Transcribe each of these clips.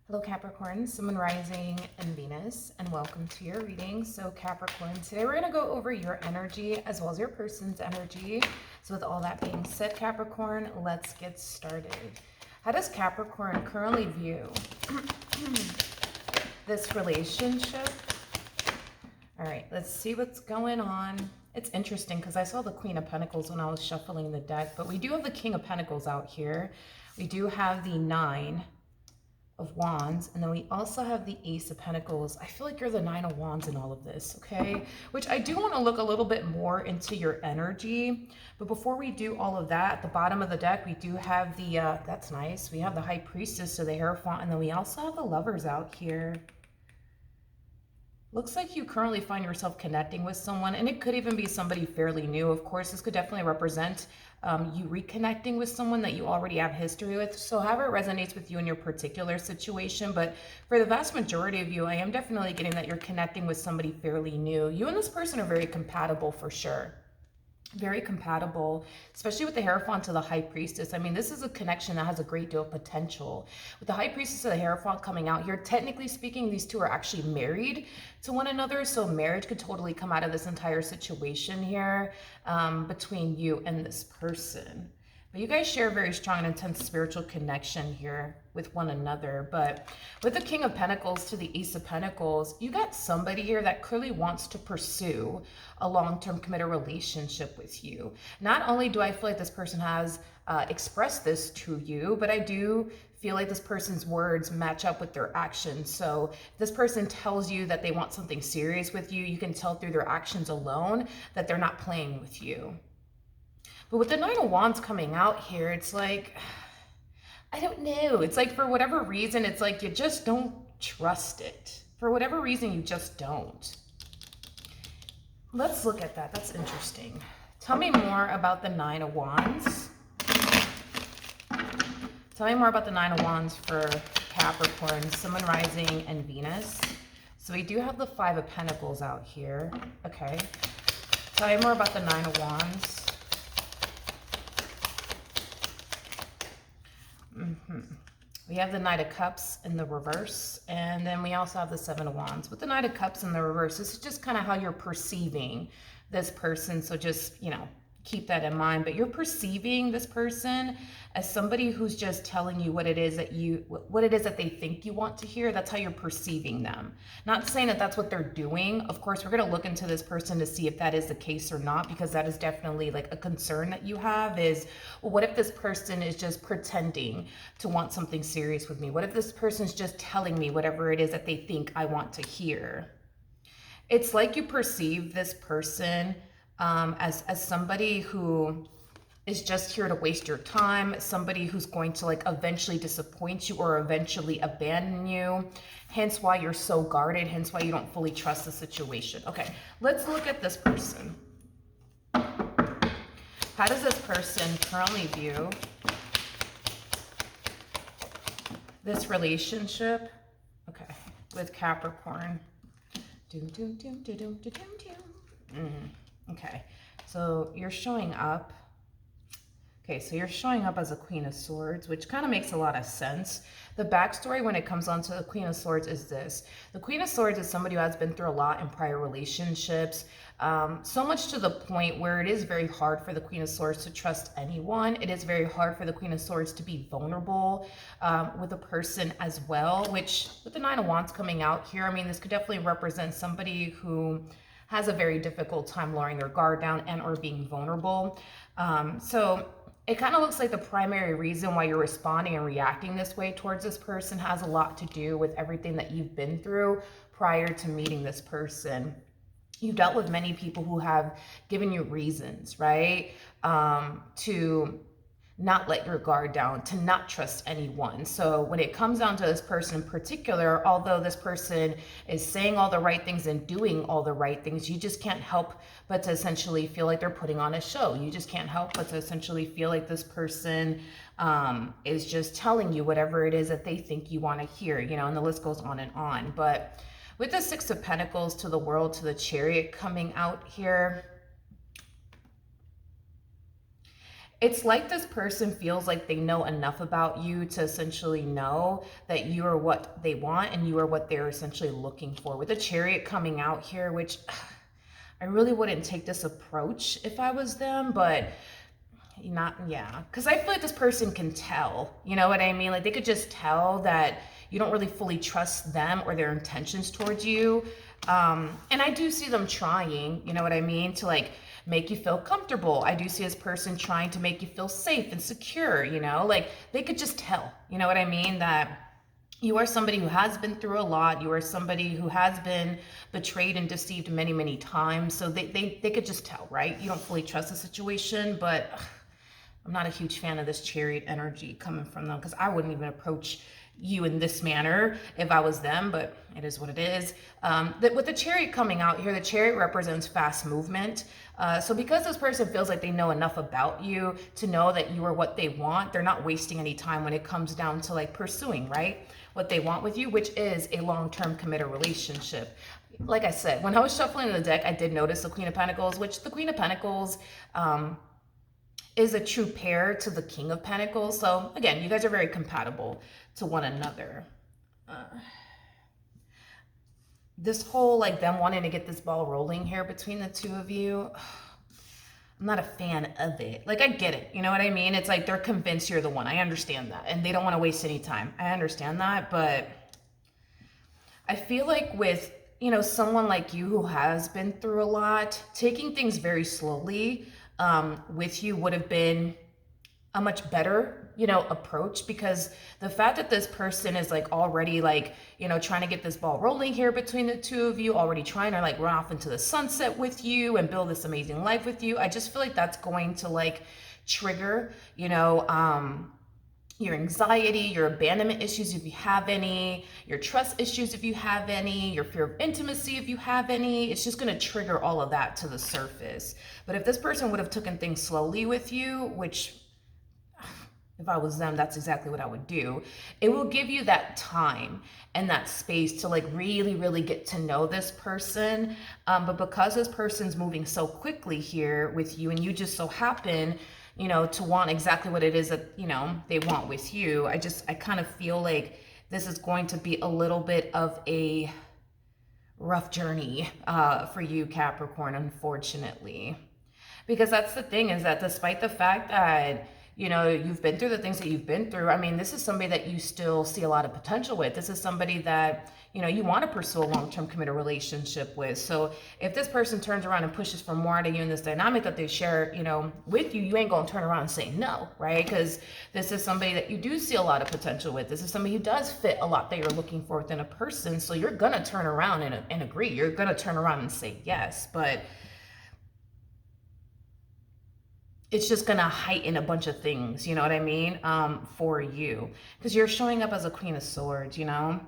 Hello Capricorn, Sun, Moon, Rising, and Venus, and welcome to your reading. So Capricorn, today we're going to go over your energy as well as your person's energy. So with all that being said, Capricorn, let's get started. How does Capricorn currently view this relationship? All right, let's see what's going on. It's interesting because I saw the Queen of Pentacles when I was shuffling the deck, but we do have the King of Pentacles out here. We do have the Nine of Wands, and then we also have the Ace of Pentacles. I feel like you're the Nine of Wands in all of this, okay? Which I do want to look a little bit more into your energy, but before we do all of that, at the bottom of the deck, we do have the, that's nice, we have the High Priestess of the Hierophant, and then we also have the Lovers out here. Looks like you currently find yourself connecting with someone, and it could even be somebody fairly new. Of course, this could definitely represent you reconnecting with someone that you already have history with. So however it resonates with you in your particular situation, but for the vast majority of you, I am definitely getting that you're connecting with somebody fairly new. You and this person are very compatible for sure. Very compatible, especially with the Hierophant to the High Priestess. I mean, this is a connection that has a great deal of potential. With the High Priestess of the Hierophant coming out here, technically speaking, these two are actually married to one another. So marriage could totally come out of this entire situation here between you and this person. But you guys share a very strong and intense spiritual connection here with one another. But with the King of Pentacles to the Ace of Pentacles, you got somebody here that clearly wants to pursue a long-term committed relationship with you. Not only do I feel like this person has expressed this to you, but I do feel like this person's words match up with their actions. So if this person tells you that they want something serious with you, you can tell through their actions alone that they're not playing with you. But with the Nine of Wands coming out here, it's like, I don't know. It's like for whatever reason, it's like you just don't trust it. For whatever reason, you just don't. Let's look at that. That's interesting. Tell me more about the Nine of Wands. Tell me more about the Nine of Wands for Capricorn, Sun, Moon, Rising, and Venus. So we do have the Five of Pentacles out here. Okay. Tell me more about the Nine of Wands. We have the Knight of Cups in the reverse, and then we also have the Seven of Wands. With the Knight of Cups in the reverse, this is just kind of how you're perceiving this person. So just, you know, keep that in mind. But you're perceiving this person as somebody who's just telling you what it is that they think you want to hear. That's how you're perceiving them. Not saying that that's what they're doing. Of course, we're going to look into this person to see if that is the case or not, because that is definitely like a concern that you have is, well, what if this person is just pretending to want something serious with me? What if this person's just telling me whatever it is that they think I want to hear? It's like you perceive this person as somebody who is just here to waste your time, somebody who's going to like eventually disappoint you or eventually abandon you, hence why you're so guarded, hence why you don't fully trust the situation. Okay, let's look at this person. How does this person currently view this relationship, okay, with Capricorn? Okay, so you're showing up. Okay, so you're showing up as a Queen of Swords, which kind of makes a lot of sense. The backstory when it comes on to the Queen of Swords is this. The Queen of Swords is somebody who has been through a lot in prior relationships, so much to the point where it is very hard for the Queen of Swords to trust anyone. It is very hard for the Queen of Swords to be vulnerable with a person as well, which with the Nine of Wands coming out here, I mean, this could definitely represent somebody who has a very difficult time lowering their guard down and or being vulnerable. So it kind of looks like the primary reason why you're responding and reacting this way towards this person has a lot to do with everything that you've been through prior to meeting this person. You've dealt with many people who have given you reasons, right? To not let your guard down, to not trust anyone. So when it comes down to this person in particular, although this person is saying all the right things and doing all the right things, you just can't help but to essentially feel like they're putting on a show. You just can't help but to essentially feel like this person is just telling you whatever it is that they think you want to hear, you know, and the list goes on and on. But with the Six of Pentacles to the World to the Chariot coming out here, It's like this person feels like they know enough about you to essentially know that you are what they want and you are what they're essentially looking for. With the Chariot coming out here, which I really wouldn't take this approach if I was them, but not, yeah, because I feel like this person can tell, you know what I mean? Like they could just tell that you don't really fully trust them or their intentions towards you. And I do see them trying, you know what I mean, to like make you feel comfortable. I do see this person trying to make you feel safe and secure, you know, like they could just tell, you know what I mean, that you are somebody who has been through a lot. You are somebody who has been betrayed and deceived many, many times. So they could just tell, right? You don't fully trust the situation, but I'm not a huge fan of this Chariot energy coming from them, because I wouldn't even approach you in this manner if I was them, but it is what it is. With the Chariot coming out here, the Chariot represents fast movement. So because this person feels like they know enough about you to know that you are what they want, they're not wasting any time when it comes down to like pursuing, right, what they want with you, which is a long-term committed relationship. Like I said, when I was shuffling the deck, I did notice the Queen of Pentacles, which the Queen of Pentacles is a true pair to the King of Pentacles. So again, you guys are very compatible to one another. This whole like them wanting to get this ball rolling here between the two of you, I'm not a fan of it. Like I get it, you know what I mean? It's like they're convinced you're the one. I understand that. And they don't want to waste any time. I understand that, but I feel like with, you know, someone like you who has been through a lot, taking things very slowly with you would have been a much better, you know, approach, because the fact that this person is like already like, you know, trying to get this ball rolling here between the two of you, already trying to like run off into the sunset with you and build this amazing life with you, I just feel like that's going to like trigger, you know, your anxiety, your abandonment issues if you have any, your trust issues if you have any, your fear of intimacy if you have any. It's just going to trigger all of that to the surface. But if this person would have taken things slowly with you, which if I was them, that's exactly what I would do, it will give you that time and that space to like really, really get to know this person. But because this person's moving so quickly here with you and you just so happen, you know, to want exactly what it is that, you know, they want with you, I kind of feel like this is going to be a little bit of a rough journey for you, Capricorn, unfortunately. Because that's the thing, is that despite the fact that, you know, you've been through the things that you've been through, I mean, this is somebody that you still see a lot of potential with. This is somebody that, you know, you want to pursue a long-term committed relationship with. So if this person turns around and pushes for more out of you in this dynamic that they share, you know, with you, you ain't going to turn around and say no, right? Because this is somebody that you do see a lot of potential with. This is somebody who does fit a lot that you're looking for within a person. So you're going to turn around and agree. You're going to turn around and say yes. But it's just going to heighten a bunch of things, you know what I mean, for you. Because you're showing up as a Queen of Swords, you know?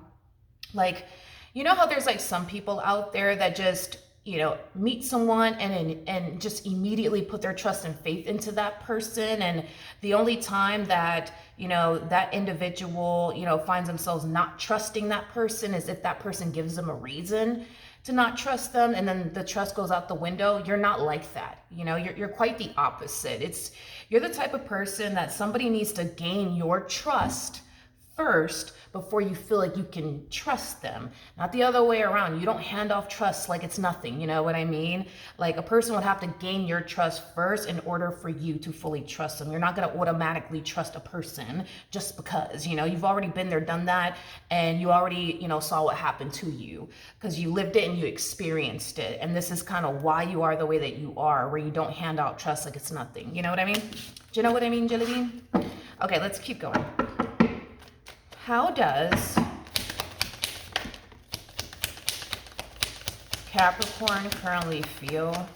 Like, you know how there's like some people out there that just, you know, meet someone and just immediately put their trust and faith into that person. And the only time that, you know, that individual, you know, finds themselves not trusting that person is if that person gives them a reason to not trust them, and then the trust goes out the window. You're not like that. You know, you're quite the opposite. You're the type of person that somebody needs to gain your trust first before you feel like you can trust them, not the other way around. You don't hand off trust like it's nothing, you know what I mean? Like a person would have to gain your trust first in order for you to fully trust them. You're not going to automatically trust a person just because, you know, you've already been there, done that, and you already, you know, saw what happened to you because you lived it and you experienced it. And this is kind of why you are the way that you are, where you don't hand out trust like it's nothing. You know what I mean? Do you know what I mean, Jelly Bean? Okay, let's keep going. How does Capricorn currently feel?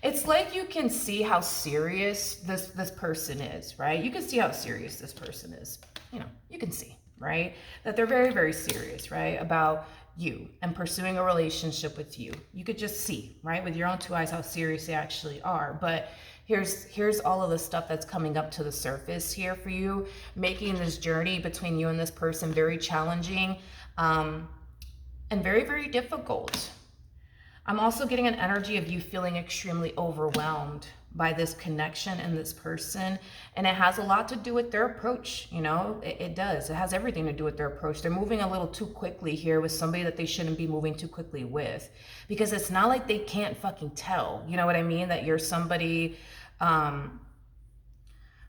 It's like you can see how serious this person is, right? You can see how serious this person is. You know, you can see, right? That they're very, very serious, right? About you and pursuing a relationship with you. You could just see, right? With your own two eyes how serious they actually are. But here's all of the stuff that's coming up to the surface here for you, making this journey between you and this person very challenging and very, very difficult. I'm also getting an energy of you feeling extremely overwhelmed by this connection and this person. And it has a lot to do with their approach. You know, it does. It has everything to do with their approach. They're moving a little too quickly here with somebody that they shouldn't be moving too quickly with, because it's not like they can't fucking tell. You know what I mean? That you're somebody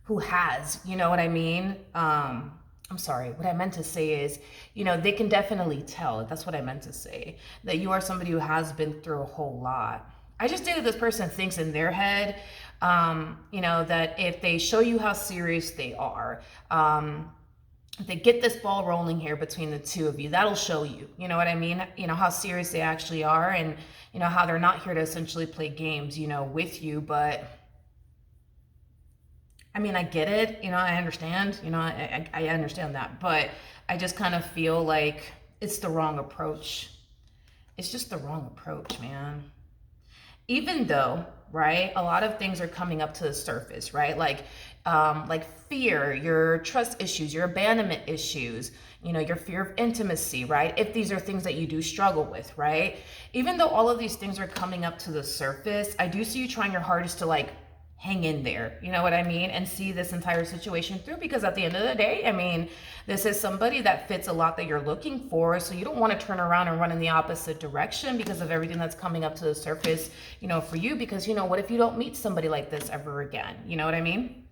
who has, you know what I mean? I'm sorry, what I meant to say is, you know, they can definitely tell. That's what I meant to say. That you are somebody who has been through a whole lot. I just think that this person thinks in their head, you know, that if they show you how serious they are, if they get this ball rolling here between the two of you, that'll show you, you know what I mean? You know, how serious they actually are, and, you know, how they're not here to essentially play games, you know, with you. But I mean, I get it, you know, I understand, you know, I understand that, but I just kind of feel like it's the wrong approach. It's just the wrong approach, man. Even though, right, a lot of things are coming up to the surface, right? Like fear, your trust issues, your abandonment issues, you know, your fear of intimacy, right? If these are things that you do struggle with, right? Even though all of these things are coming up to the surface, I do see you trying your hardest to like hang in there, you know what I mean, and see this entire situation through, because at the end of the day, I mean, this is somebody that fits a lot that you're looking for, so you don't want to turn around and run in the opposite direction because of everything that's coming up to the surface, you know, for you, because, you know, what if you don't meet somebody like this ever again, you know what I mean?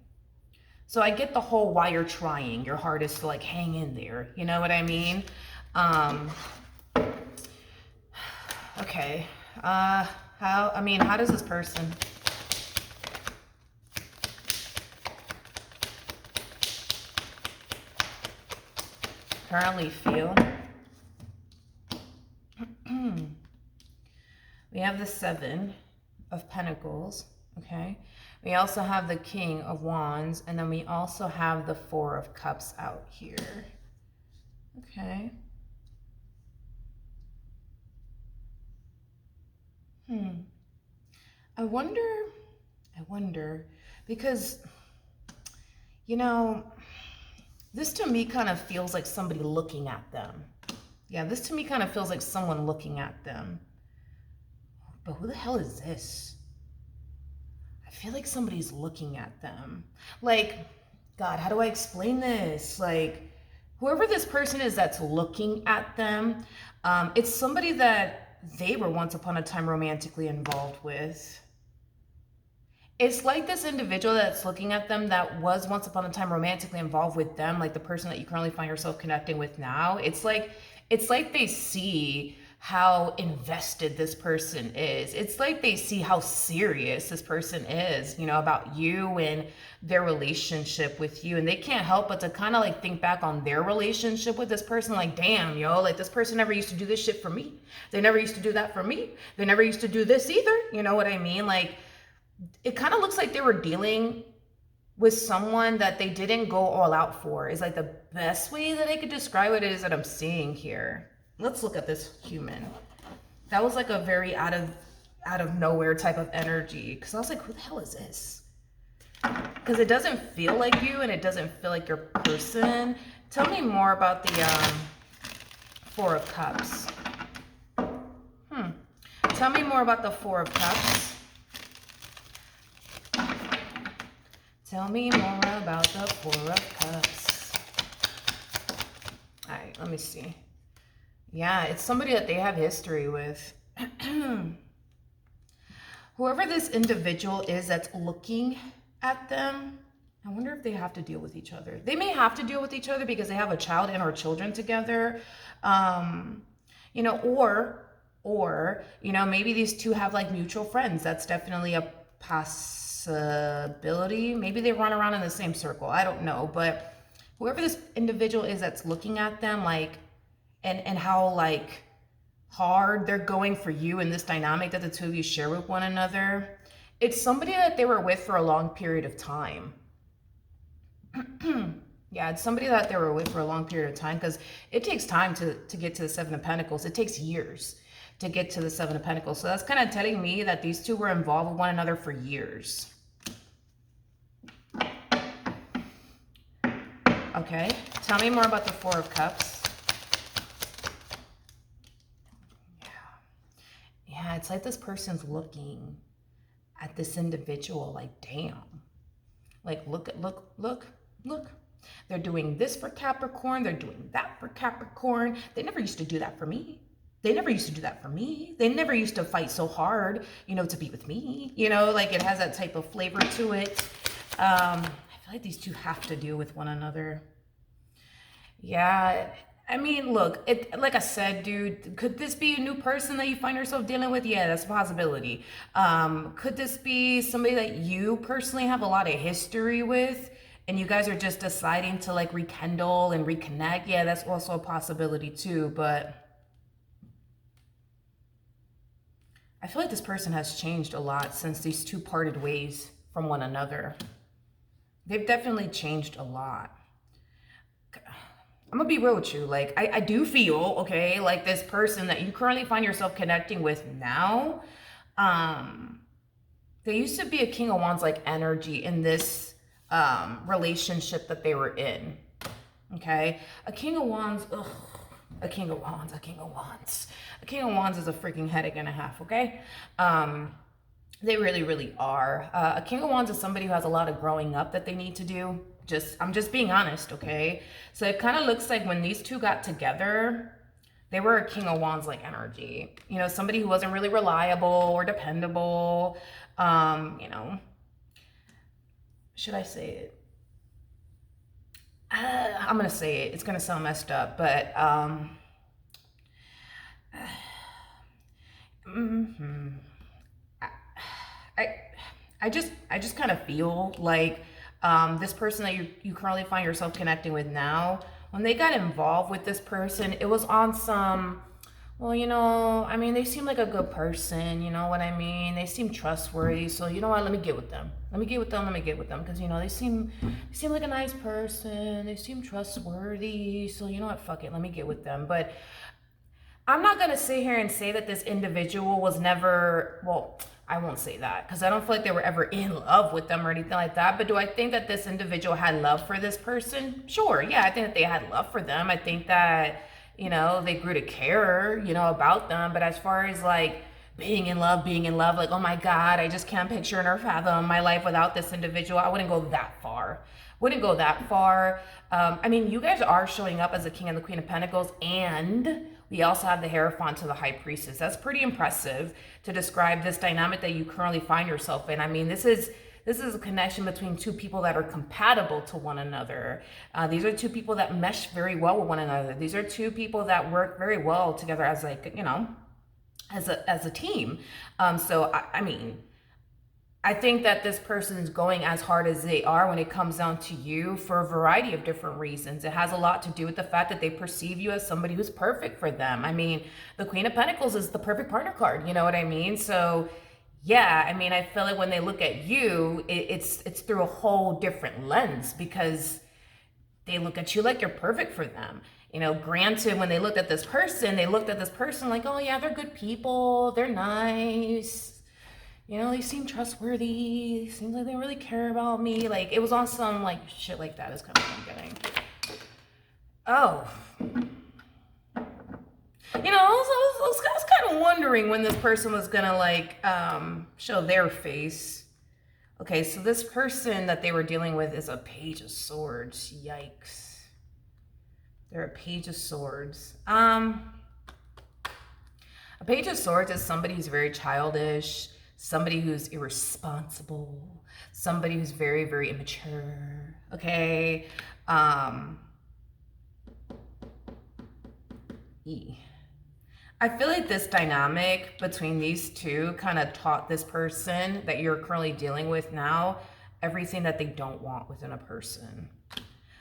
So I get the whole why you're trying your hardest to like hang in there, you know what I mean? Okay, how does this person currently feel? We have the 7 of Pentacles, okay? We also have the King of Wands, and then we also have the 4 of Cups out here, okay? I wonder, because, you know, this to me kind of feels like somebody looking at them. Yeah, this to me kind of feels like someone looking at them. But who the hell is this? I feel like somebody's looking at them. Like, God, how do I explain this? Like, whoever this person is that's looking at them, it's somebody that they were once upon a time romantically involved with. It's like this individual that's looking at them that was once upon a time romantically involved with them, like the person that you currently find yourself connecting with now. It's like they see how invested this person is. It's like they see how serious this person is, you know, about you and their relationship with you. And they can't help but to kind of like think back on their relationship with this person. Like, damn, yo, like this person never used to do this shit for me. They never used to do that for me. They never used to do this either. You know what I mean? Like, it kind of looks like they were dealing with someone that they didn't go all out for, is like the best way that I could describe it is that I'm seeing here. Let's look at this human. That was like a very out of nowhere type of energy, because I was like, who the hell is this? Because it doesn't feel like you, and it doesn't feel like your person. Tell me more about the 4 of Cups. Tell me more about the 4 of Cups. Tell me more about the 4 of Cups. All right, let me see. Yeah, it's somebody that they have history with. Whoever this individual is that's looking at them, I wonder if they have to deal with each other. They may have to deal with each other because they have a child and or children together. You know, or, you know, maybe these two have like mutual friends. That's definitely a possibility. Maybe they run around in the same circle. I don't know. But whoever this individual is that's looking at them, like, and how like hard they're going for you in this dynamic that the two of you share with one another, it's somebody that they were with for a long period of time. Yeah, it's somebody that they were with for a long period of time, because it takes time to get to the 7 of Pentacles. It takes years to get to the 7 of Pentacles. So that's kind of telling me that these two were involved with one another for years. Okay, tell me more about the 4 of Cups. Yeah, it's like this person's looking at this individual like, damn. Like, look. They're doing this for Capricorn. They're doing that for Capricorn. They never used to do that for me. They never used to do that for me. They never used to fight so hard, to be with me. Like it has that type of flavor to it. I feel like these two have to deal with one another. Yeah. I mean, look, like I said, dude, could this be a new person that you find yourself dealing with? Yeah, that's a possibility. Could this be somebody that you personally have a lot of history with and you guys are just deciding to like rekindle and reconnect? Yeah, that's also a possibility too, but I feel like this person has changed a lot since these two parted ways from one another. They've definitely changed a lot. I'm gonna be real with you. Like, I do feel, okay, like this person that you currently find yourself connecting with now, there used to be a King of Wands like energy in this relationship that they were in. Okay? A King of Wands, ugh, a King of Wands. A King of Wands is a freaking headache and a half, okay? They really, really are. A King of Wands is somebody who has a lot of growing up that they need to do. I'm just being honest, okay? So it kind of looks like when these two got together, they were a King of Wands like energy. Somebody who wasn't really reliable or dependable. Should I say it? I'm gonna say it. It's gonna sound messed up, but I just kind of feel like this person that you currently find yourself connecting with now, when they got involved with this person, it was on some, well, I mean, they seem like a good person, you know what I mean? They seem trustworthy, so you know what? Let me get with them, because they seem like a nice person. They seem trustworthy, so you know what? Fuck it, let me get with them. But I'm not gonna sit here and say that this individual was never, well, I won't say that because I don't feel like they were ever in love with them or anything like that. But do I think that this individual had love for this person? Sure, yeah, I think that they had love for them. I think that, they grew to care, about them. But as far as like being in love, like, oh my God, I just can't picture nor fathom my life without this individual, I wouldn't go that far. I mean, you guys are showing up as the King and the Queen of Pentacles, and we also have the Hierophant to the High Priestess. That's pretty impressive to describe this dynamic that you currently find yourself in. I mean, this is a connection between two people that are compatible to one another. These are two people that mesh very well with one another. These are two people that work very well together as like, as a team. I think that this person is going as hard as they are when it comes down to you for a variety of different reasons. It has a lot to do with the fact that they perceive you as somebody who's perfect for them. I mean, the Queen of Pentacles is the perfect partner card, you know what I mean? So yeah, I mean, I feel like when they look at you, it's through a whole different lens because they look at you like you're perfect for them. Granted, when they looked at this person like, oh yeah, they're good people, they're nice. They seem trustworthy. It seems like they really care about me. Like, it was on some, like, shit like that is kind of what I'm getting. Oh. I was kind of wondering when this person was going to, like, show their face. Okay, so this person that they were dealing with is a Page of Swords. Yikes. They're a Page of Swords. A Page of Swords is somebody who's very childish, somebody who's irresponsible, somebody who's very, very immature, okay? I feel like this dynamic between these two kind of taught this person that you're currently dealing with now everything that they don't want within a person.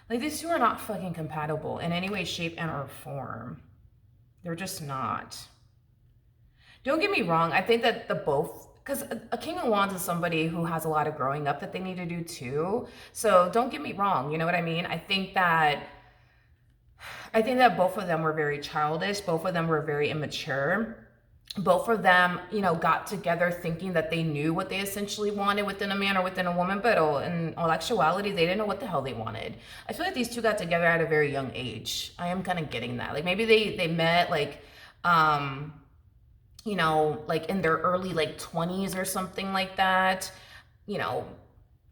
Like, these two are not fucking compatible in any way, shape, and or form. They're just not. Don't get me wrong, I think that because a King of Wands is somebody who has a lot of growing up that they need to do too. So don't get me wrong, you know what I mean? I think that both of them were very childish. Both of them were very immature. Both of them, got together thinking that they knew what they essentially wanted within a man or within a woman, but in all actuality, they didn't know what the hell they wanted. I feel like these two got together at a very young age. I am kind of getting that. Like, maybe they met, like, you know, like in their early like 20s or something like that, you know,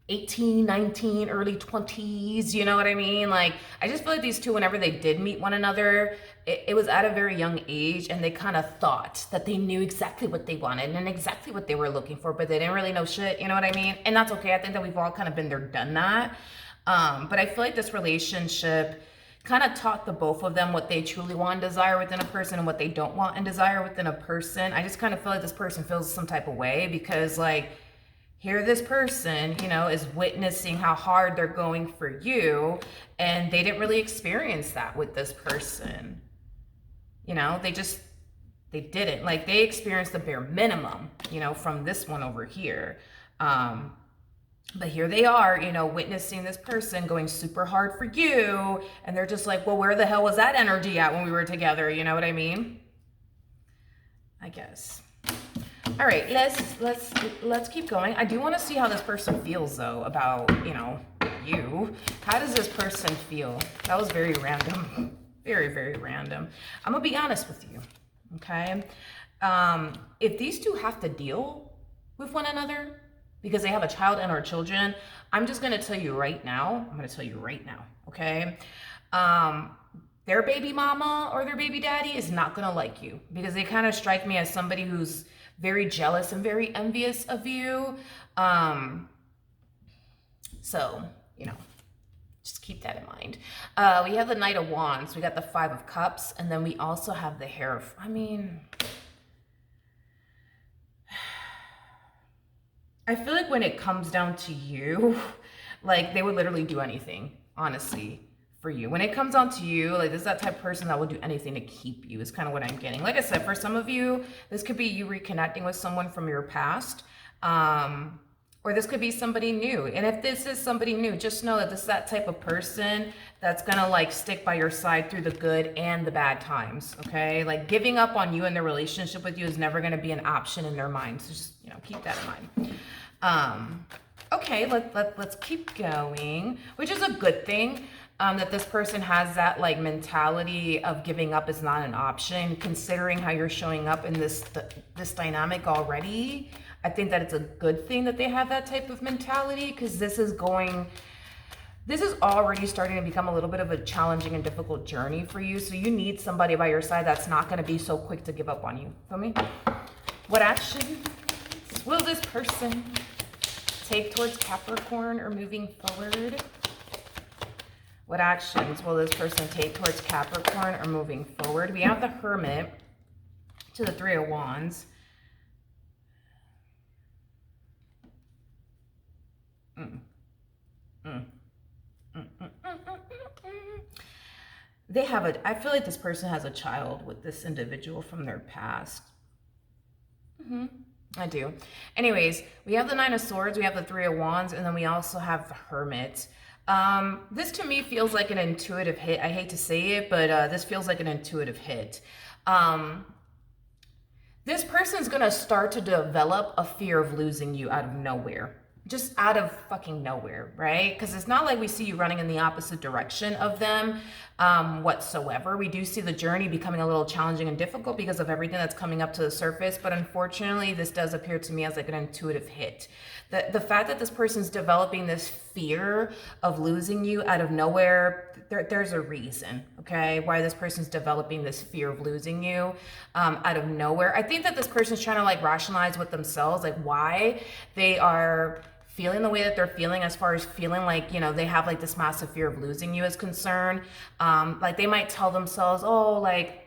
18, 19, early 20s, you know what I mean? Like, I just feel like these two, whenever they did meet one another, it was at a very young age, and they kind of thought that they knew exactly what they wanted and exactly what they were looking for, but they didn't really know shit, you know what I mean? And that's okay. I think that we've all kind of been there, done that. But I feel like this relationship kind of taught the both of them what they truly want and desire within a person and what they don't want and desire within a person. I just kind of feel like this person feels some type of way because, like, here this person, you know, is witnessing how hard they're going for you, and they didn't really experience that with this person. You know, they didn't. Like, they experienced the bare minimum, you know, from this one over here. But here they are, you know, witnessing this person going super hard for you, and they're just like, well, where the hell was that energy at when we were together? You know what I mean? I guess. All right, let's keep going. I do want to see how this person feels though about, you know, you. How does this person feel? That was very random. Very, very random. I'm gonna be honest with you, okay? If these two have to deal with one another because they have a child and or children, I'm just gonna tell you right now, okay? Their baby mama or their baby daddy is not gonna like you because they kind of strike me as somebody who's very jealous and very envious of you. So, you know, just keep that in mind. We have the Knight of Wands, we got the Five of Cups, and then we also have the Hierophant. I mean, I feel like when it comes down to you, like they would literally do anything, honestly, for you. When it comes down to you, like this is that type of person that will do anything to keep you, is kind of what I'm getting. Like I said, for some of you, this could be you reconnecting with someone from your past, or this could be somebody new. And if this is somebody new, just know that this is that type of person that's gonna like stick by your side through the good and the bad times, okay? Like giving up on you and their relationship with you is never gonna be an option in their minds. So just, you know, keep that in mind. Okay, let's keep going, which is a good thing. That this person has that like mentality of giving up is not an option, considering how you're showing up in this dynamic already. I think that it's a good thing that they have that type of mentality, because this is already starting to become a little bit of a challenging and difficult journey for you. So you need somebody by your side that's not going to be so quick to give up on you. Feel me? What action will this person take towards Capricorn or moving forward? What actions will this person take towards Capricorn or moving forward? We have the Hermit to the Three of Wands. They have I feel like this person has a child with this individual from their past. I do. Anyways, we have the Nine of Swords, we have the Three of Wands, and then we also have the Hermit. This to me feels like an intuitive hit. I hate to say it, but this feels like an intuitive hit. This person's gonna start to develop a fear of losing you out of nowhere. Just out of fucking nowhere, right? Because it's not like we see you running in the opposite direction of them whatsoever. We do see the journey becoming a little challenging and difficult because of everything that's coming up to the surface. But unfortunately, this does appear to me as like an intuitive hit. The fact that this person's developing this fear of losing you out of nowhere, there's a reason, okay, why this person's developing this fear of losing you out of nowhere. I think that this person's trying to like rationalize with themselves, like why they are feeling the way that they're feeling, as far as feeling like, you know, they have like this massive fear of losing you is concerned. Like they might tell themselves, oh, like,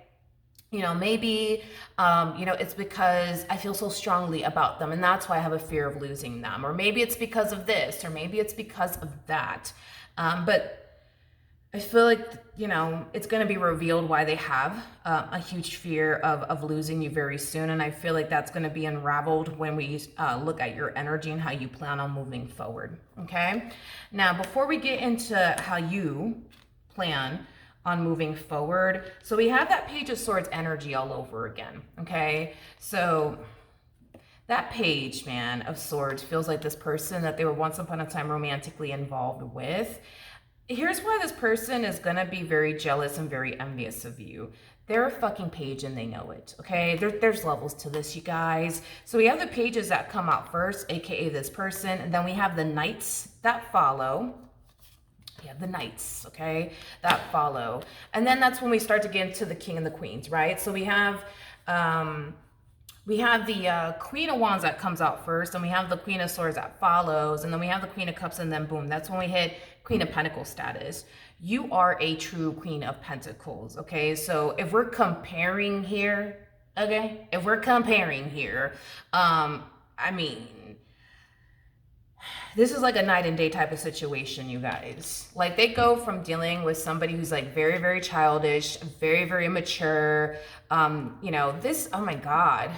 you know, maybe, you know, it's because I feel so strongly about them and that's why I have a fear of losing them. Or maybe it's because of this, or maybe it's because of that. But I feel like, you know, it's going to be revealed why they have a huge fear of losing you very soon. And I feel like that's going to be unraveled when we look at your energy and how you plan on moving forward. Okay. Now, before we get into how you plan on moving forward, so we have that Page of Swords energy all over again. Okay. So that page, man, of swords feels like this person that they were once upon a time romantically involved with Here's why this person is gonna be very jealous and very envious of you. They're a fucking page and they know it, okay? There's levels to this, you guys. So we have the pages that come out first, aka this person, and then we have the knights that follow. We have the knights, okay, that follow. And then that's when we start to get into the king and the queens, right? So we have the Queen of Wands that comes out first, and we have the Queen of Swords that follows, and then we have the Queen of Cups, and then boom, that's when we hit Queen of Pentacles status. You are a true Queen of Pentacles, okay? So if we're comparing here, okay, if we're comparing here, I mean, this is like a night and day type of situation, you guys. Like, they go from dealing with somebody who's like very, very childish, very, very immature. You know, this, oh my God.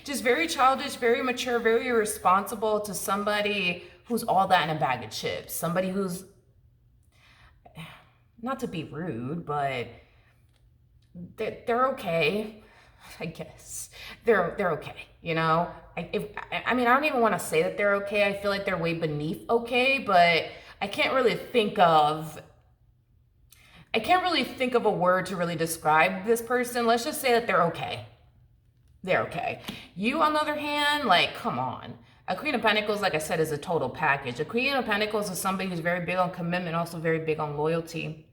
Just very childish, very mature, very irresponsible, to somebody who's all that in a bag of chips. Somebody who's, not to be rude, but they're okay. I guess they're okay, you know. I mean, I don't even want to say that they're okay. I feel like they're way beneath okay, but I can't really think of a word to really describe this person. Let's just say that they're okay. They're okay. You, on the other hand, like, come on. A Queen of Pentacles, like I said, is a total package. A Queen of Pentacles is somebody who's very big on commitment, also very big on loyalty.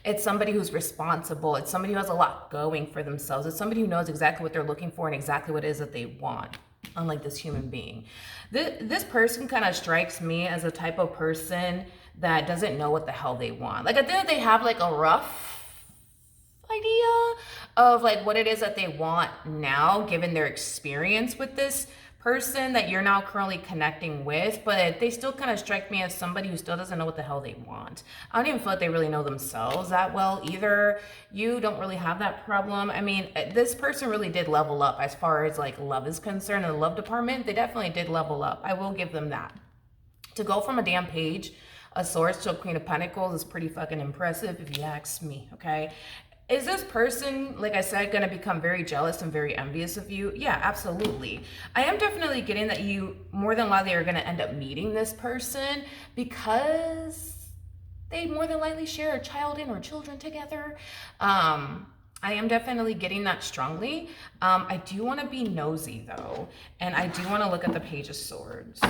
It's somebody who's responsible. It's somebody who has a lot going for themselves. It's somebody who knows exactly what they're looking for and exactly what it is that they want, unlike this human being. This person kind of strikes me as a type of person that doesn't know what the hell they want. Like, I think that they have like a rough idea of like what it is that they want now, given their experience with this person that you're now currently connecting with, but they still kind of strike me as somebody who still doesn't know what the hell they want. I don't even feel like they really know themselves that well either. You don't really have that problem. I mean, this person really did level up as far as like love is concerned. In the love department, they definitely did level up. I will give them that. To go from a damn page of Swords to a Queen of Pentacles is pretty fucking impressive if you ask me, okay? Is this person, like I said, going to become very jealous and very envious of you? Yeah, absolutely. I am definitely getting that you more than likely are going to end up meeting this person because they more than likely share a child and or children together. I am definitely getting that strongly. I do want to be nosy though, and I do want to look at the Page of Swords.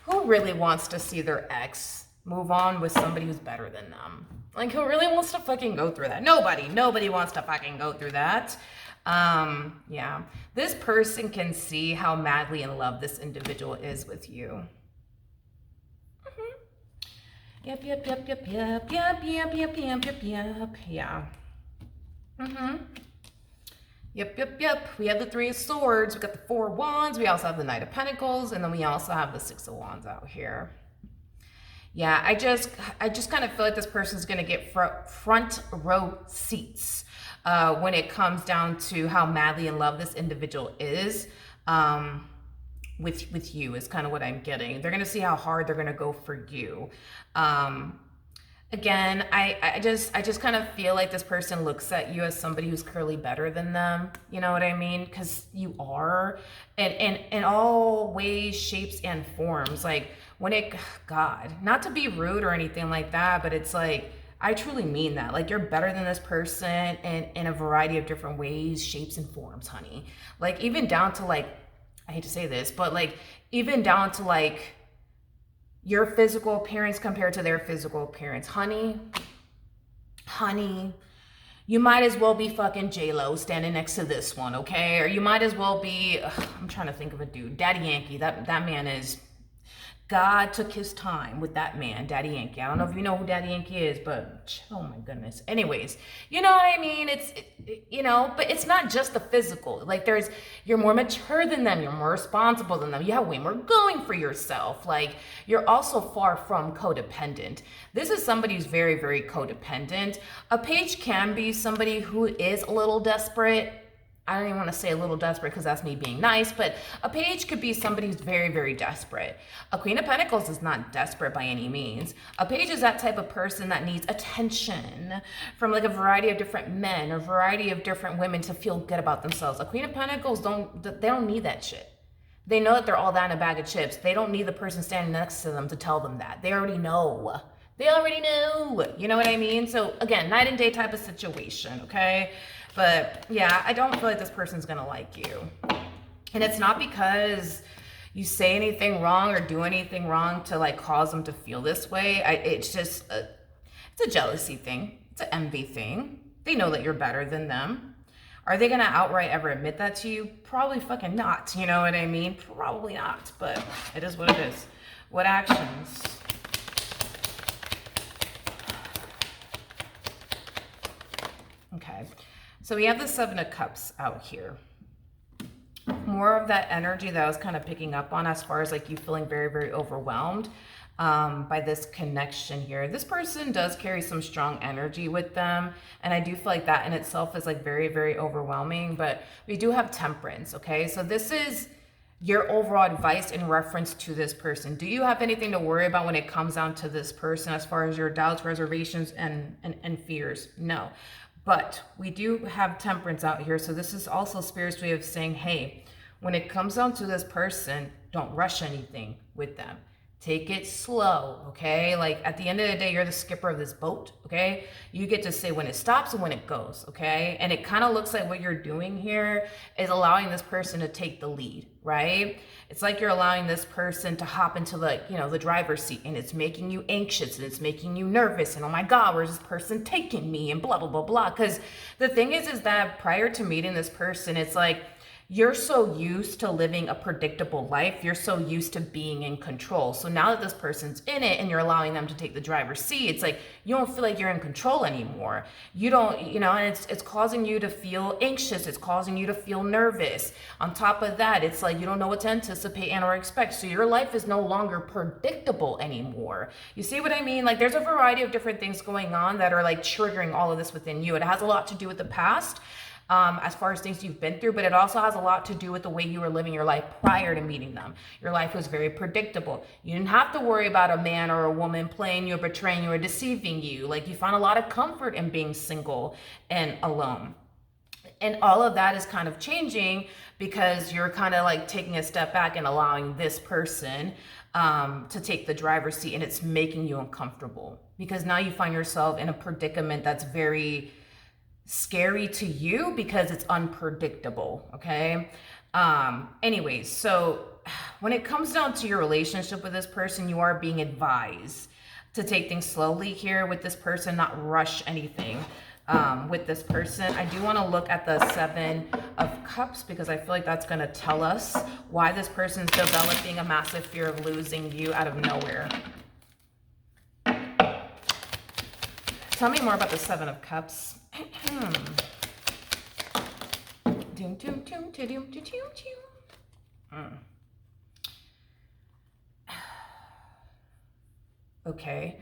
Who really wants to see their ex move on with somebody who's better than them? Like, who really wants to fucking go through that? Nobody wants to fucking go through that. Yeah, this person can see how madly in love this individual is with you. Yep. Yeah. Yep. We have the Three of Swords. We got the Four of Wands. We also have the Knight of Pentacles, and then we also have the Six of Wands out here. Yeah, I just kind of feel like this person's going to get front row seats when it comes down to how madly in love this individual is with you, is kind of what I'm getting. They're going to see how hard they're going to go for you. Again, I just kind of feel like this person looks at you as somebody who's clearly better than them. You know what I mean? Because you are, and in all ways, shapes, and forms. Like, when it, God, not to be rude or anything like that, but it's like, I truly mean that. Like, you're better than this person in a variety of different ways, shapes, and forms, honey. Like, even down to like, I hate to say this, but like, even down to like, your physical appearance compared to their physical appearance. Honey, you might as well be fucking J-Lo standing next to this one, okay? Or you might as well be, I'm trying to think of a dude, Daddy Yankee. That man is, God took his time with that man, Daddy Yankee. I don't know if you know who Daddy Yankee is, but oh my goodness. Anyways, you know what I mean? You know, but it's not just the physical. Like, you're more mature than them. You're more responsible than them. You have way more going for yourself. Like, you're also far from codependent. This is somebody who's very, very codependent. A page can be somebody who is a little desperate. I don't even want to say a little desperate because that's me being nice, but a page could be somebody who's very, very desperate. A Queen of Pentacles is not desperate by any means. A page is that type of person that needs attention from like a variety of different men or a variety of different women to feel good about themselves. A Queen of Pentacles they don't need that shit. They know that they're all that in a bag of chips. They don't need the person standing next to them to tell them that. They already know. They already know. You know what I mean? So again, night and day type of situation, okay? But yeah, I don't feel like this person's gonna like you. And it's not because you say anything wrong or do anything wrong to like cause them to feel this way. It's just, it's a jealousy thing. It's an envy thing. They know that you're better than them. Are they gonna outright ever admit that to you? Probably fucking not, you know what I mean? Probably not, but it is what it is. What actions? Okay, so we have the Seven of Cups out here. More of that energy that I was kind of picking up on as far as like you feeling very, very overwhelmed by this connection here. This person does carry some strong energy with them. And I do feel like that in itself is like very, very overwhelming, but we do have Temperance, okay? So this is your overall advice in reference to this person. Do you have anything to worry about when it comes down to this person as far as your doubts, reservations, and fears? No. But we do have Temperance out here. So this is also Spirit's way of saying, hey, when it comes down to this person, don't rush anything with them. Take it slow, okay? Like at the end of the day, you're the skipper of this boat, okay? You get to say when it stops and when it goes, okay? And it kind of looks like what you're doing here is allowing this person to take the lead, right? It's like you're allowing this person to hop into the, you know, the driver's seat, and it's making you anxious and it's making you nervous and oh my God, where's this person taking me and blah, blah, blah, blah. Because the thing is that prior to meeting this person, it's like, you're so used to living a predictable life. You're so used to being in control. So now that this person's in it and you're allowing them to take the driver's seat, it's like you don't feel like you're in control anymore. You don't, you know, and it's causing you to feel anxious. It's causing you to feel nervous. On top of that, it's like you don't know what to anticipate and or expect. So your life is no longer predictable anymore. You see what I mean? Like there's a variety of different things going on that are like triggering all of this within you. It has a lot to do with the past. As far as things you've been through, but it also has a lot to do with the way you were living your life prior to meeting them. Your life was very predictable. You didn't have to worry about a man or a woman playing you or betraying you or deceiving you. Like you found a lot of comfort in being single and alone. And all of that is kind of changing because you're kind of like taking a step back and allowing this person to take the driver's seat, and it's making you uncomfortable because now you find yourself in a predicament that's very scary to you because it's unpredictable, okay? Anyways, so when it comes down to your relationship with this person, you are being advised to take things slowly here with this person, not rush anything with this person. I do want to look at the Seven of Cups because I feel like that's going to tell us why this person's developing a massive fear of losing you out of nowhere. Tell me more about the Seven of Cups. Okay.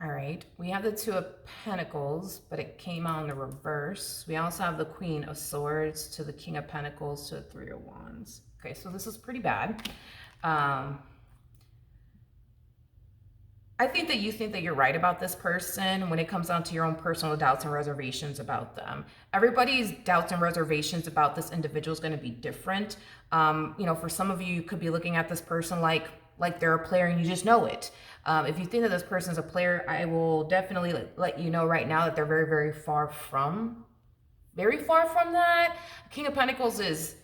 All right. We have the Two of Pentacles, but it came out in the reverse. We also have the Queen of Swords to the King of Pentacles to the Three of Wands. Okay, so this is pretty bad. I think that you think that you're right about this person when it comes down to your own personal doubts and reservations about them. Everybody's doubts and reservations about this individual is going to be different. You know, for some of you, you could be looking at this person like they're a player and you just know it. If you think that this person's a player, I will definitely let you know right now that they're very, very far from that. King of Pentacles is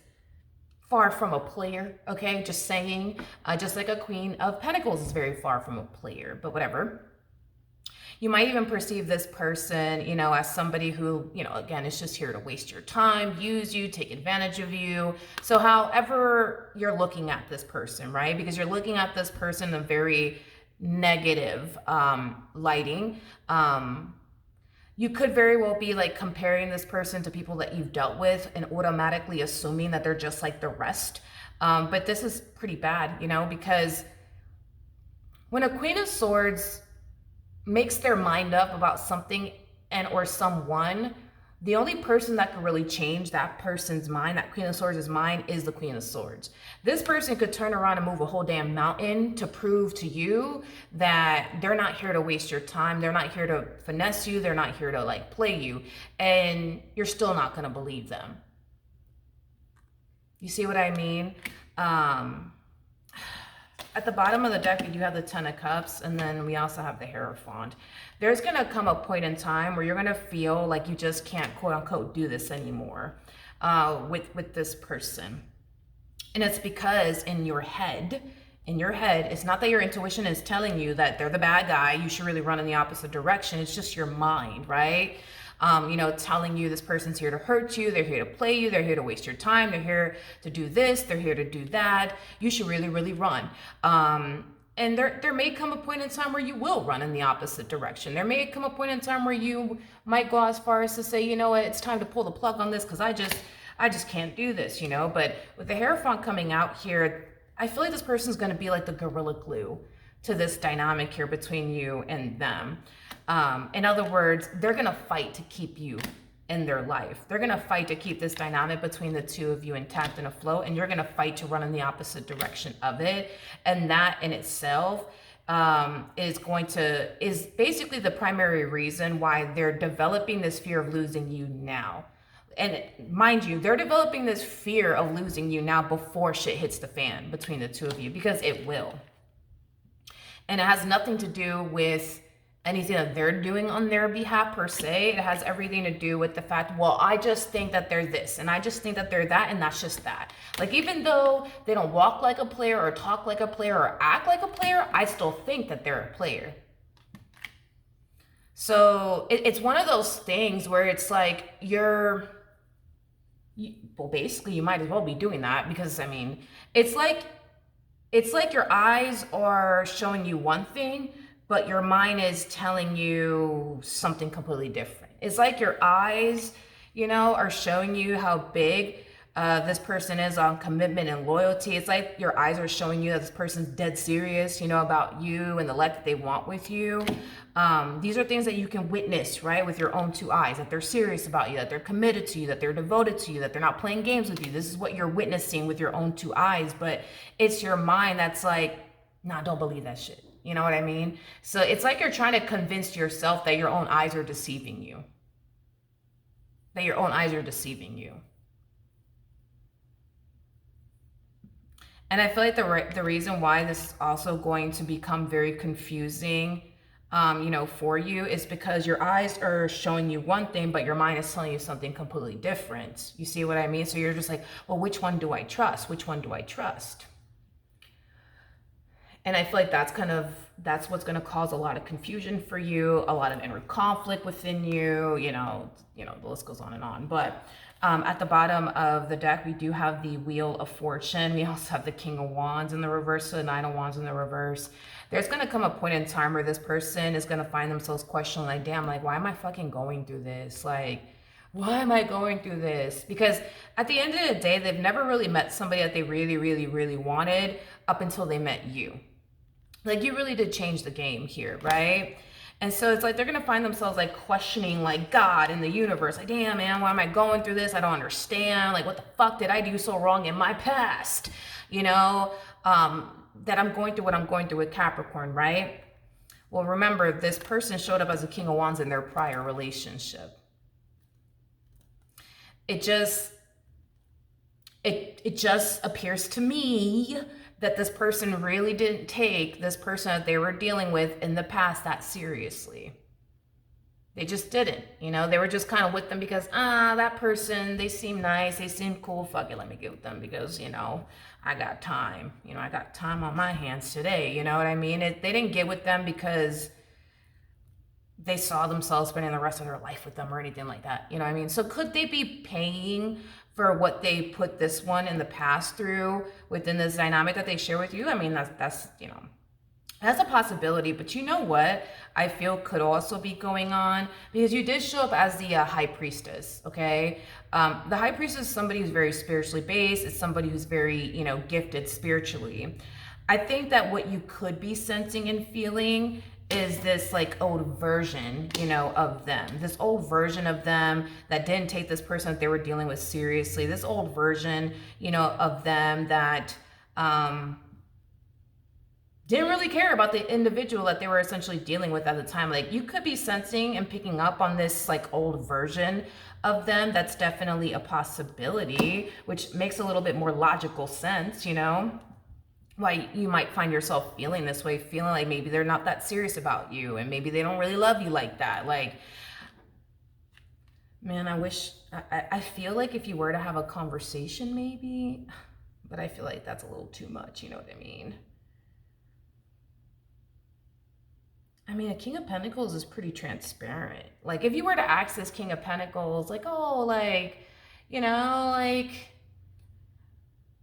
far from a player, okay? Just saying, just like a Queen of Pentacles is very far from a player, but whatever. You might even perceive this person, you know, as somebody who, you know, again, is just here to waste your time, use you, take advantage of you. So however you're looking at this person, right? Because you're looking at this person in a very negative lighting. You could very well be like comparing this person to people that you've dealt with and automatically assuming that they're just like the rest. But this is pretty bad, you know, because when a Queen of Swords makes their mind up about something and or someone, the only person that could really change that person's mind, that Queen of Swords' mind, is the Queen of Swords. This person could turn around and move a whole damn mountain to prove to you that they're not here to waste your time. They're not here to finesse you. They're not here to like play you. And you're still not going to believe them. You see what I mean? Um, at the bottom of the deck, we do have the Ten of Cups, and then we also have the Hierophant. There's going to come a point in time where you're going to feel like you just can't, quote unquote, do this anymore with this person. And it's because in your head, it's not that your intuition is telling you that they're the bad guy, you should really run in the opposite direction. It's just your mind, right? Telling you this person's here to hurt you, they're here to play you, they're here to waste your time, they're here to do this, they're here to do that. You should really, really run. And there may come a point in time where you will run in the opposite direction. There may come a point in time where you might go as far as to say, you know what, it's time to pull the plug on this because I just can't do this, But with the Hierophant coming out here, I feel like this person's going to be like the gorilla glue to this dynamic here between you and them. In other words, they're going to fight to keep you in their life. They're going to fight to keep this dynamic between the two of you intact and afloat, and you're going to fight to run in the opposite direction of it. And that in itself is basically the primary reason why they're developing this fear of losing you now. And mind you, they're developing this fear of losing you now before shit hits the fan between the two of you, because it will. And it has nothing to do with anything that they're doing on their behalf per se. It has everything to do with the fact, well, I just think that they're this, and I just think that they're that, and that's just that. Like, even though they don't walk like a player or talk like a player or act like a player, I still think that they're a player. So it's one of those things where it's like well, basically you might as well be doing that, because I mean, it's like your eyes are showing you one thing, but your mind is telling you something completely different. It's like your eyes, are showing you how big this person is on commitment and loyalty. It's like your eyes are showing you that this person's dead serious, about you and the life that they want with you. These are things that you can witness, right, with your own two eyes, that they're serious about you, that they're committed to you, that they're devoted to you, that they're not playing games with you. This is what you're witnessing with your own two eyes, but it's your mind that's like, nah, don't believe that shit. You know what I mean? So it's like you're trying to convince yourself that your own eyes are deceiving you. That your own eyes are deceiving you. And I feel like the reason why this is also going to become very confusing, for you, is because your eyes are showing you one thing, but your mind is telling you something completely different. You see what I mean? So you're just like, well, which one do I trust? Which one do I trust? And I feel like that's what's going to cause a lot of confusion for you, a lot of inner conflict within you, the list goes on and on. But at the bottom of the deck, we do have the Wheel of Fortune. We also have the King of Wands in the reverse, so the Nine of Wands in the reverse. There's going to come a point in time where this person is going to find themselves questioning, like, damn, like, why am I fucking going through this? Like, why am I going through this? Because at the end of the day, they've never really met somebody that they really, really, really wanted up until they met you. Like, you really did change the game here, right? And so it's like they're going to find themselves like questioning like God and the universe. Like, damn, man, why am I going through this? I don't understand. Like, what the fuck did I do so wrong in my past? That I'm going through what I'm going through with Capricorn, right? Well, remember, this person showed up as a King of Wands in their prior relationship. It just appears to me that this person really didn't take this person that they were dealing with in the past that seriously. They just didn't, they were just kind of with them because, that person, they seem nice, they seem cool, fuck it, let me get with them because, I got time, I got time on my hands today, you know what I mean? They didn't get with them because they saw themselves spending the rest of their life with them or anything like that, you know what I mean? So could they be paying for what they put this one in the past through within this dynamic that they share with you? I mean, that's that's a possibility. But you know what I feel could also be going on, because you did show up as the High Priestess, okay? The High Priestess is somebody who's very spiritually based. It's somebody who's very, gifted spiritually. I think that what you could be sensing and feeling is this like old version, of them. This old version of them that didn't take this person that they were dealing with seriously. This old version, of them that didn't really care about the individual that they were essentially dealing with at the time. Like, you could be sensing and picking up on this like old version of them. That's definitely a possibility, which makes a little bit more logical sense, you know, why you might find yourself feeling this way, feeling like maybe they're not that serious about you and maybe they don't really love you like that. Like, man, I feel like if you were to have a conversation, maybe, but I feel like that's a little too much, you know what I mean? I mean, a King of Pentacles is pretty transparent. Like, if you were to ask this King of Pentacles, like, oh, like, you know, like,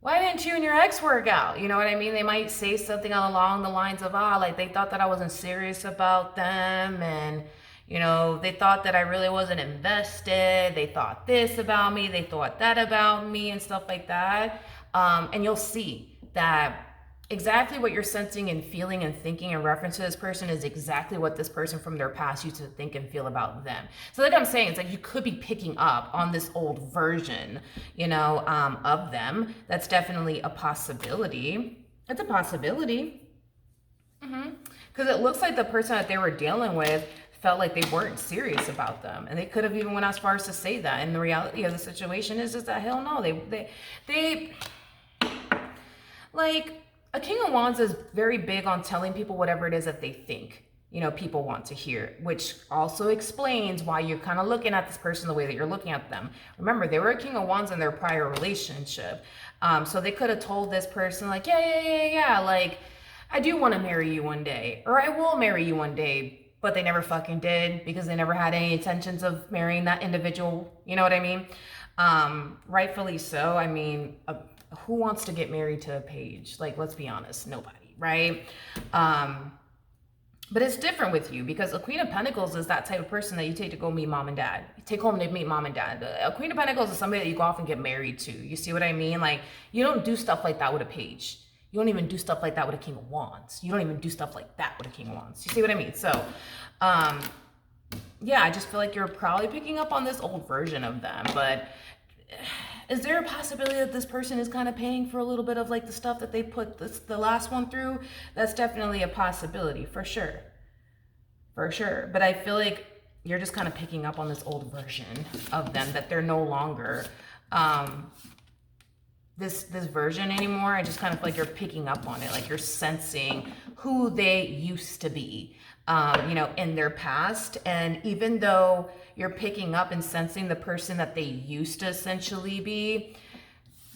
why didn't you and your ex work out? You know what I mean? They might say something along the lines of, like, they thought that I wasn't serious about them, and, you know, they thought that I really wasn't invested. They thought this about me. They thought that about me and stuff like that. And you'll see that exactly what you're sensing and feeling and thinking in reference to this person is exactly what this person from their past used to think and feel about them. So like I'm saying, it's like you could be picking up on this old version, you know, of them. That's definitely a possibility. It's a possibility. Because it looks like the person that they were dealing with felt like they weren't serious about them, and they could have even went as far as to say that. And the reality of the situation is just that, hell no, they like, a King of Wands is very big on telling people whatever it is that they think, you know, people want to hear, which also explains why you're kind of looking at this person the way that you're looking at them. Remember, they were a King of Wands in their prior relationship. So they could have told this person like, yeah, like, I do want to marry you one day, or I will marry you one day, but they never fucking did because they never had any intentions of marrying that individual. You know what I mean? Rightfully so. I mean, who wants to get married to a page? Like, let's be honest, nobody, right? But it's different with you because a Queen of Pentacles is that type of person that you take to go meet mom and dad. You take home to meet mom and dad. A Queen of Pentacles is somebody that you go off and get married to. You see what I mean? Like, you don't do stuff like that with a page. You don't even do stuff like that with a King of Wands. You don't even do stuff like that with a King of Wands. You see what I mean? So, yeah, I just feel like you're probably picking up on this old version of them, but is there a possibility that this person is kind of paying for a little bit of like the stuff that they put the last one through? That's definitely a possibility, for sure. For sure. But I feel like you're just kind of picking up on this old version of them, that they're no longer this version anymore. I just kind of feel like you're picking up on it, like you're sensing who they used to be, you know, in their past. And even though you're picking up and sensing the person that they used to essentially be,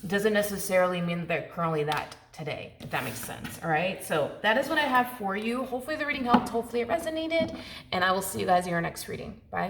doesn't necessarily mean that they're currently that today, if that makes sense. All right, so that is what I have for you. Hopefully the reading helped, hopefully it resonated, and I will see you guys in your next reading. Bye.